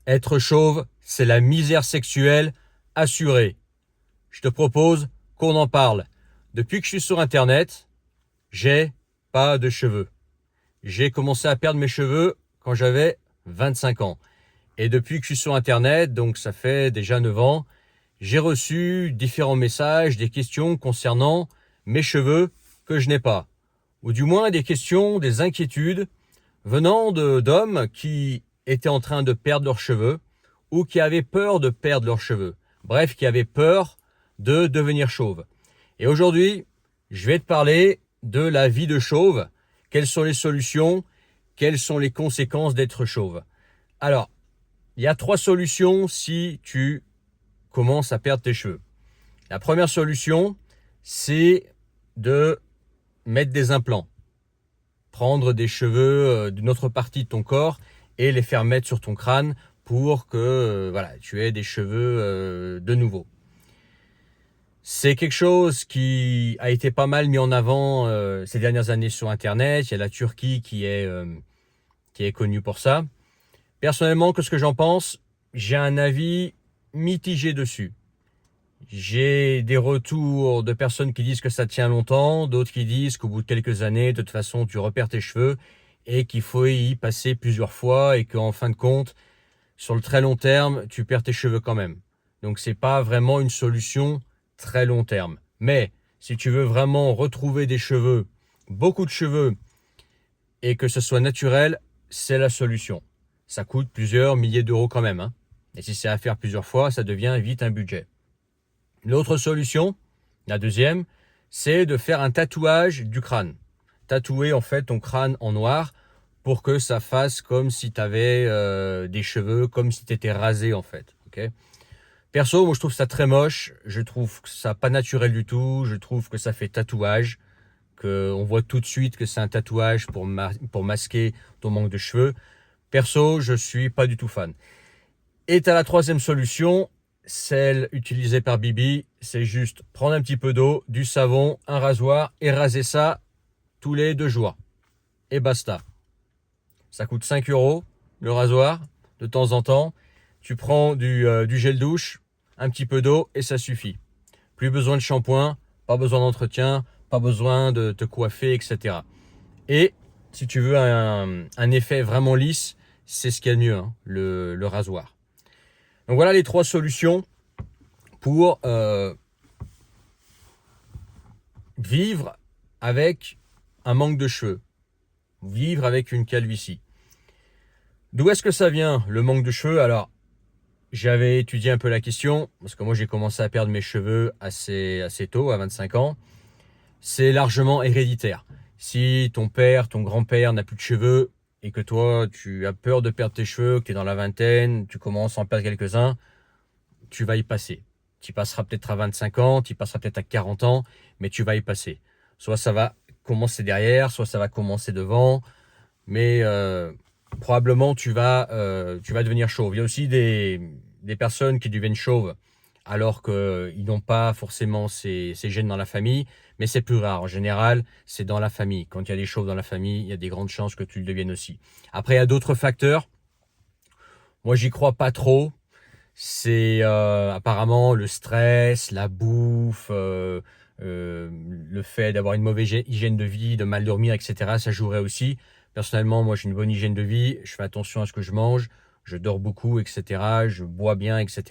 Être chauve, c'est la misère sexuelle assurée. Je te propose qu'on en parle. Depuis que je suis sur Internet, j'ai pas de cheveux. J'ai commencé à perdre mes cheveux quand j'avais 25 ans. Et depuis que je suis sur Internet, donc ça fait déjà 9 ans, j'ai reçu différents messages, des questions concernant mes cheveux que je n'ai pas. Ou du moins des questions, des inquiétudes venant d'hommes qui étaient en train de perdre leurs cheveux ou qui avaient peur de perdre leurs cheveux. Bref, qui avaient peur de devenir chauve. Et aujourd'hui, je vais te parler de la vie de chauve. Quelles sont les solutions? Quelles sont les conséquences d'être chauve? Alors, il y a 3 solutions si tu commences à perdre tes cheveux. La première solution, c'est de mettre des implants. Prendre des cheveux d'une autre partie de ton corps et les faire mettre sur ton crâne pour que voilà, tu aies des cheveux de nouveau. C'est quelque chose qui a été pas mal mis en avant ces dernières années sur Internet. Il y a la Turquie qui est connue pour ça. Personnellement, qu'est-ce que j'en pense? J'ai un avis mitigé dessus. J'ai des retours de personnes qui disent que ça tient longtemps, d'autres qui disent qu'au bout de quelques années, de toute façon, tu repères tes cheveux et qu'il faut y passer plusieurs fois et qu'en fin de compte, sur le très long terme, tu perds tes cheveux quand même. Donc c'est pas vraiment une solution très long terme. Mais si tu veux vraiment retrouver des cheveux, beaucoup de cheveux, et que ce soit naturel, c'est la solution. Ça coûte plusieurs milliers d'euros quand même, hein. Et si c'est à faire plusieurs fois, ça devient vite un budget. L'autre solution, la deuxième, c'est de faire un tatouage du crâne. Tatouer en fait ton crâne en noir pour que ça fasse comme si tu avais des cheveux, comme si tu étais rasé en fait. Okay. Perso, moi je trouve ça très moche, je trouve que ça pas naturel du tout, je trouve que ça fait tatouage, qu'on voit tout de suite que c'est un tatouage pour masquer ton manque de cheveux. Perso, je suis pas du tout fan. Et tu as la troisième solution, celle utilisée par Bibi, c'est juste prendre un petit peu d'eau, du savon, un rasoir et raser ça tous les 2 jours. Et basta. Ça coûte 5 euros le rasoir de temps en temps. Tu prends du gel douche, un petit peu d'eau et ça suffit. Plus besoin de shampoing, pas besoin d'entretien, pas besoin de te coiffer, etc. Et si tu veux un effet vraiment lisse, c'est ce qu'il y a de mieux, hein, le rasoir. Donc voilà les 3 solutions pour vivre avec un manque de cheveux, vivre avec une calvitie. D'où est-ce que ça vient, le manque de cheveux? Alors, j'avais étudié un peu la question, parce que moi j'ai commencé à perdre mes cheveux assez tôt, à 25 ans. C'est largement héréditaire. Si ton père, ton grand-père n'a plus de cheveux, et que toi tu as peur de perdre tes cheveux, que tu es dans la vingtaine, tu commences à en perdre quelques-uns, tu vas y passer. Tu y passeras peut-être à 25 ans, tu y passeras peut-être à 40 ans, mais tu vas y passer. Soit ça va commencer derrière, soit ça va commencer devant, mais probablement tu vas devenir chauve. Il y a aussi des personnes qui deviennent chauves alors qu'ils n'ont pas forcément ces gènes dans la famille, mais c'est plus rare. En général, c'est dans la famille. Quand il y a des chauves dans la famille, il y a des grandes chances que tu le deviennes aussi. Après, il y a d'autres facteurs. Moi, j'y crois pas trop. C'est apparemment le stress, la bouffe, le fait d'avoir une mauvaise hygiène de vie, de mal dormir, etc. Ça jouerait aussi. Personnellement, moi j'ai une bonne hygiène de vie, je fais attention à ce que je mange, je dors beaucoup, etc. Je bois bien, etc.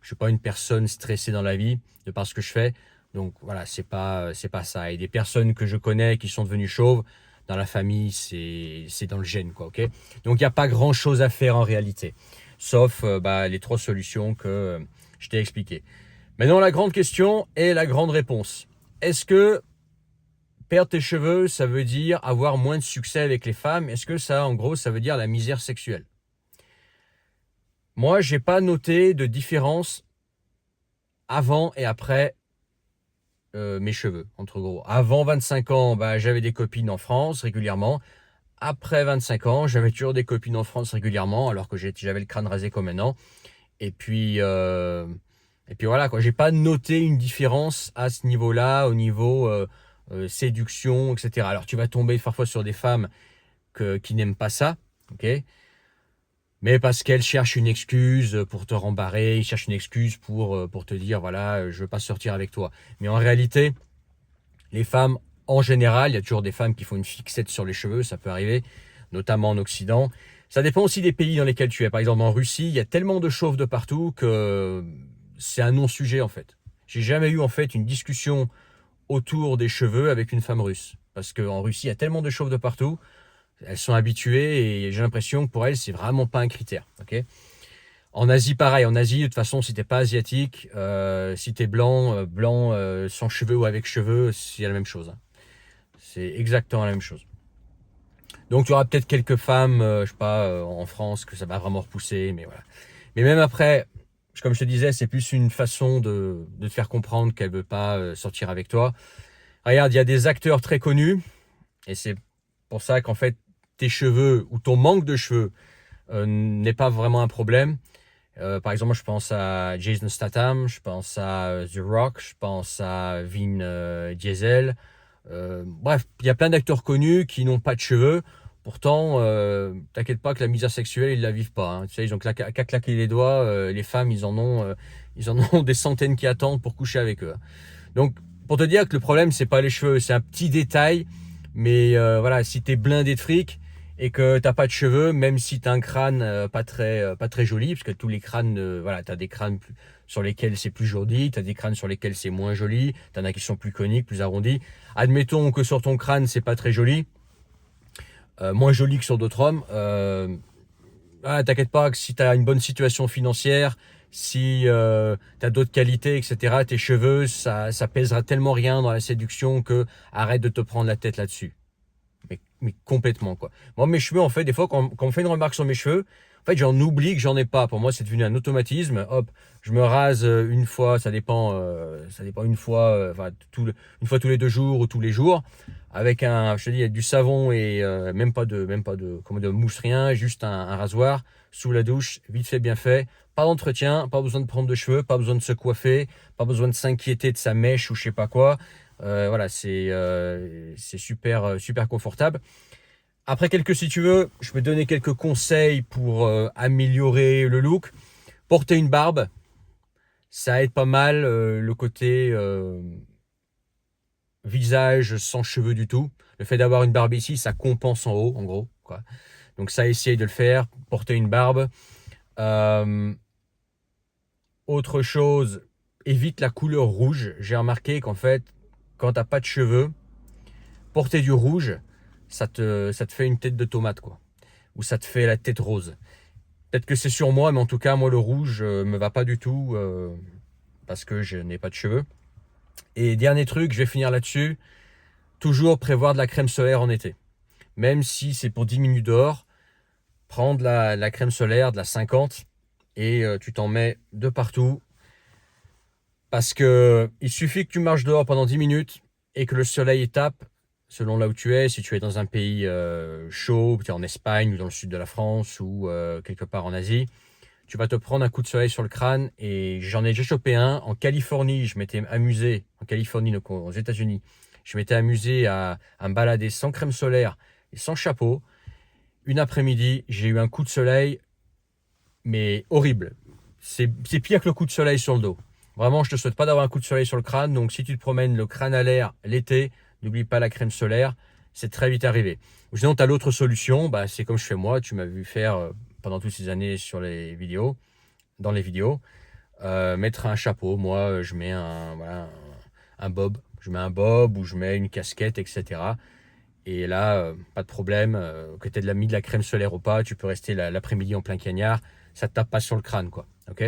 Je suis pas une personne stressée dans la vie de par ce que je fais. Donc voilà, c'est pas ça. Et des personnes que je connais qui sont devenues chauves, dans la famille, c'est dans le gène, quoi, ok? Donc il n'y a pas grand chose à faire en réalité sauf les 3 solutions que je t'ai expliquées. Maintenant, la grande question et la grande réponse. Est-ce que perdre tes cheveux, ça veut dire avoir moins de succès avec les femmes? Est-ce que ça, en gros, ça veut dire la misère sexuelle? Moi, j'ai pas noté de différence avant et après mes cheveux, entre gros. Avant 25 ans, j'avais des copines en France régulièrement. Après 25 ans, j'avais toujours des copines en France régulièrement, alors que j'avais le crâne rasé comme maintenant. Et puis, voilà, quoi. J'ai pas noté une différence à ce niveau-là, au niveau séduction, etc. Alors, tu vas tomber parfois sur des femmes qui n'aiment pas ça, ok? mais parce qu'elle cherche une excuse pour te rembarrer, il cherche une excuse pour te dire, voilà, je veux pas sortir avec toi. Mais en réalité, les femmes, en général, il y a toujours des femmes qui font une fixette sur les cheveux, ça peut arriver, notamment en Occident. Ça dépend aussi des pays dans lesquels tu es. Par exemple, en Russie, il y a tellement de chauves de partout que c'est un non-sujet en fait. J'ai jamais eu en fait une discussion autour des cheveux avec une femme russe. Parce qu'en Russie, il y a tellement de chauves de partout, elles sont habituées et j'ai l'impression que pour elles, c'est vraiment pas un critère. Okay, en Asie, pareil. En Asie, de toute façon, si t'es pas asiatique, si t'es blanc, sans cheveux ou avec cheveux, c'est la même chose. Hein. C'est exactement la même chose. Donc, tu auras peut-être quelques femmes, je sais pas, en France, que ça va vraiment repousser, mais voilà. Mais même après, comme je te disais, c'est plus une façon de te faire comprendre qu'elle veut pas sortir avec toi. Regarde, il y a des acteurs très connus, et c'est pour ça qu'en fait, tes cheveux ou ton manque de cheveux n'est pas vraiment un problème. Par exemple, je pense à Jason Statham, je pense à The Rock, je pense à Vin Diesel. Bref, il y a plein d'acteurs connus qui n'ont pas de cheveux. Pourtant, t'inquiète pas que la misère sexuelle, ils la vivent pas. Hein. Tu sais, ils ont qu'à claquer les doigts. Les femmes, ils en ont des centaines qui attendent pour coucher avec eux. Donc, pour te dire que le problème, c'est pas les cheveux, c'est un petit détail. Mais voilà, si t'es blindé de fric et que t'as pas de cheveux, même si t'as un crâne pas très joli, parce que tous les crânes, voilà, t'as des crânes sur lesquels c'est plus joli, t'as des crânes sur lesquels c'est moins joli, t'en as qui sont plus coniques, plus arrondis. Admettons que sur ton crâne, c'est pas très joli, moins joli que sur d'autres hommes. T'inquiète pas que si tu as une bonne situation financière, si tu as d'autres qualités, etc., tes cheveux, ça pèsera tellement rien dans la séduction que arrête de te prendre la tête là-dessus. Mais complètement, quoi. Moi, mes cheveux, en fait, des fois, quand on me fait une remarque sur mes cheveux, en fait, j'en oublie que j'en ai pas. Pour moi, c'est devenu un automatisme. Hop, je me rase une fois, ça dépend une fois, une fois tous les 2 jours ou tous les jours, avec je te dis, du savon et de mousse, rien, juste un rasoir sous la douche, vite fait, bien fait. Pas d'entretien, pas besoin de prendre de cheveux, pas besoin de se coiffer, pas besoin de s'inquiéter de sa mèche ou je sais pas quoi. Voilà, c'est super confortable. Après si tu veux, je peux te donner quelques conseils pour améliorer le look. Porter une barbe, ça aide pas mal le côté visage sans cheveux du tout. Le fait d'avoir une barbe ici, ça compense en haut, en gros, quoi. Donc ça, essaye de le faire. Porter une barbe. Autre chose, évite la couleur rouge. J'ai remarqué qu'en fait, quand t'as pas de cheveux, porter du rouge, ça te fait une tête de tomate, quoi. Ou ça te fait la tête rose. Peut-être que c'est sur moi, mais en tout cas, moi, le rouge me va pas du tout parce que je n'ai pas de cheveux. Et dernier truc, je vais finir là-dessus. Toujours prévoir de la crème solaire en été. Même si c'est pour 10 minutes dehors, prends de la crème solaire, de la 50, et tu t'en mets de partout. Parce que il suffit que tu marches dehors pendant 10 minutes et que le soleil tape, selon là où tu es, si tu es dans un pays chaud, tu es en Espagne ou dans le sud de la France ou quelque part en Asie, tu vas te prendre un coup de soleil sur le crâne. Et j'en ai déjà chopé un. En Californie, je m'étais amusé, donc aux États-Unis, je m'étais amusé à me balader sans crème solaire et sans chapeau. Une après-midi, j'ai eu un coup de soleil, mais horrible. C'est pire que le coup de soleil sur le dos. Vraiment, je te souhaite pas d'avoir un coup de soleil sur le crâne. Donc, si tu te promènes le crâne à l'air l'été, n'oublie pas la crème solaire. C'est très vite arrivé. Ou sinon, tu as l'autre solution. Bah, c'est comme je fais moi. Tu m'as vu faire pendant toutes ces années sur les vidéos, dans les vidéos. Mettre un chapeau. Moi, je mets un bob. Je mets un bob ou je mets une casquette, etc. Et là, pas de problème. Que tu aies mis de la crème solaire ou pas, tu peux rester l'après-midi en plein cagnard. Ça te tape pas sur le crâne, quoi. Ok ?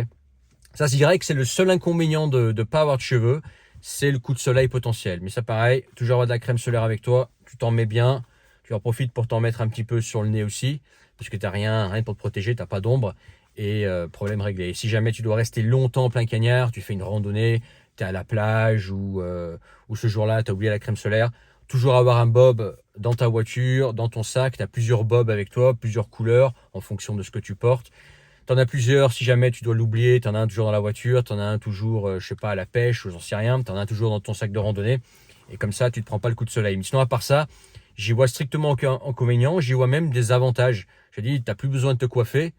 Ça, je dirais que c'est le seul inconvénient de ne pas avoir de cheveux, c'est le coup de soleil potentiel. Mais ça, pareil, toujours avoir de la crème solaire avec toi, tu t'en mets bien, tu en profites pour t'en mettre un petit peu sur le nez aussi, parce que tu n'as rien pour te protéger, tu n'as pas d'ombre, et problème réglé. Et si jamais tu dois rester longtemps en plein cagnard, tu fais une randonnée, tu es à la plage, ou ce jour-là, tu as oublié la crème solaire, toujours avoir un bob dans ta voiture, dans ton sac, tu as plusieurs bobs avec toi, plusieurs couleurs, en fonction de ce que tu portes. T'en as plusieurs, si jamais tu dois l'oublier, t'en as un toujours dans la voiture, t'en as un toujours, je sais pas, à la pêche, ou j'en sais rien, t'en as un toujours dans ton sac de randonnée, et comme ça, tu te prends pas le coup de soleil. Mais sinon, à part ça, j'y vois strictement aucun inconvénient, j'y vois même des avantages. Je dis, t'as plus besoin de te coiffer,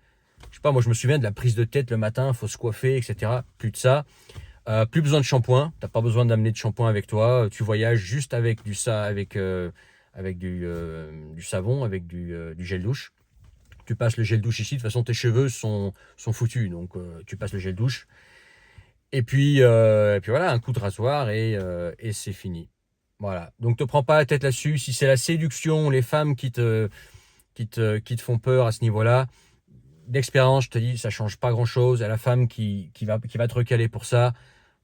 Je sais pas, moi je me souviens de la prise de tête le matin, faut se coiffer, etc. Plus de ça. Plus besoin de shampoing. T'as pas besoin d'amener de shampoing avec toi. Tu voyages juste avec du savon, avec du gel douche. Tu passes le gel douche ici. De toute façon, tes cheveux sont foutus. Donc, tu passes le gel douche. Et puis voilà, un coup de rasoir et c'est fini. Voilà. Donc, te prends pas la tête là-dessus. Si c'est la séduction, les femmes qui te font peur à ce niveau-là, d'expérience, je te dis, ça change pas grand-chose. À la femme qui va te recaler pour ça,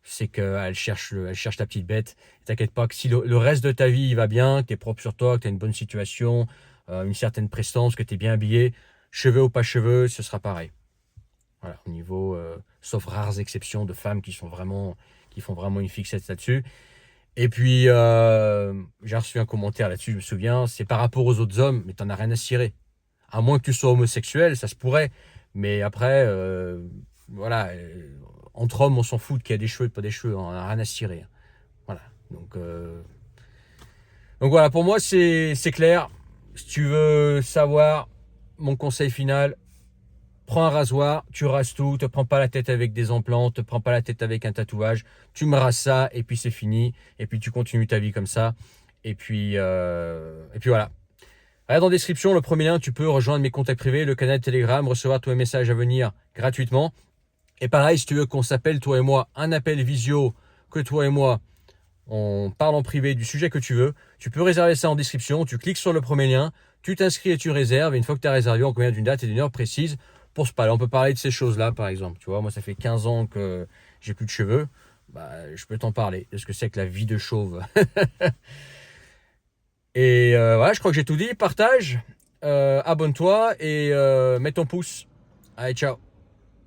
c'est qu'elle cherche ta petite bête. T'inquiète pas que si le reste de ta vie il va bien, que tu es propre sur toi, que tu as une bonne situation, une certaine prestance, que tu es bien habillé, cheveux ou pas cheveux, ce sera pareil. Voilà, au niveau, sauf rares exceptions de femmes qui font vraiment une fixette là-dessus. Et puis, j'ai reçu un commentaire là-dessus, je me souviens, c'est par rapport aux autres hommes, mais t'en as rien à cirer. À moins que tu sois homosexuel, ça se pourrait. Mais après, voilà, entre hommes, on s'en fout qu'il y a des cheveux et pas des cheveux, on en a rien à cirer. Voilà. Donc voilà, pour moi, c'est clair. Si tu veux savoir mon conseil final, prends un rasoir, tu rases tout, te prends pas la tête avec des implants, te prends pas la tête avec un tatouage, tu me rases ça et puis c'est fini. Et puis tu continues ta vie comme ça. Et puis voilà. Regarde en description, le premier lien, tu peux rejoindre mes contacts privés, le canal Telegram, recevoir tous mes messages à venir gratuitement. Et pareil, si tu veux qu'on s'appelle, toi et moi, un appel visio, que toi et moi, on parle en privé du sujet que tu veux, tu peux réserver ça en description, tu cliques sur le premier lien, tu t'inscris et tu réserves, et une fois que tu as réservé, on convient d'une date et d'une heure précise pour se parler. On peut parler de ces choses-là, par exemple. Tu vois, moi, ça fait 15 ans que j'ai plus de cheveux, bah, je peux t'en parler de ce que c'est que la vie de chauve. Et voilà, je crois que j'ai tout dit. Partage, abonne-toi et mets ton pouce. Allez, ciao.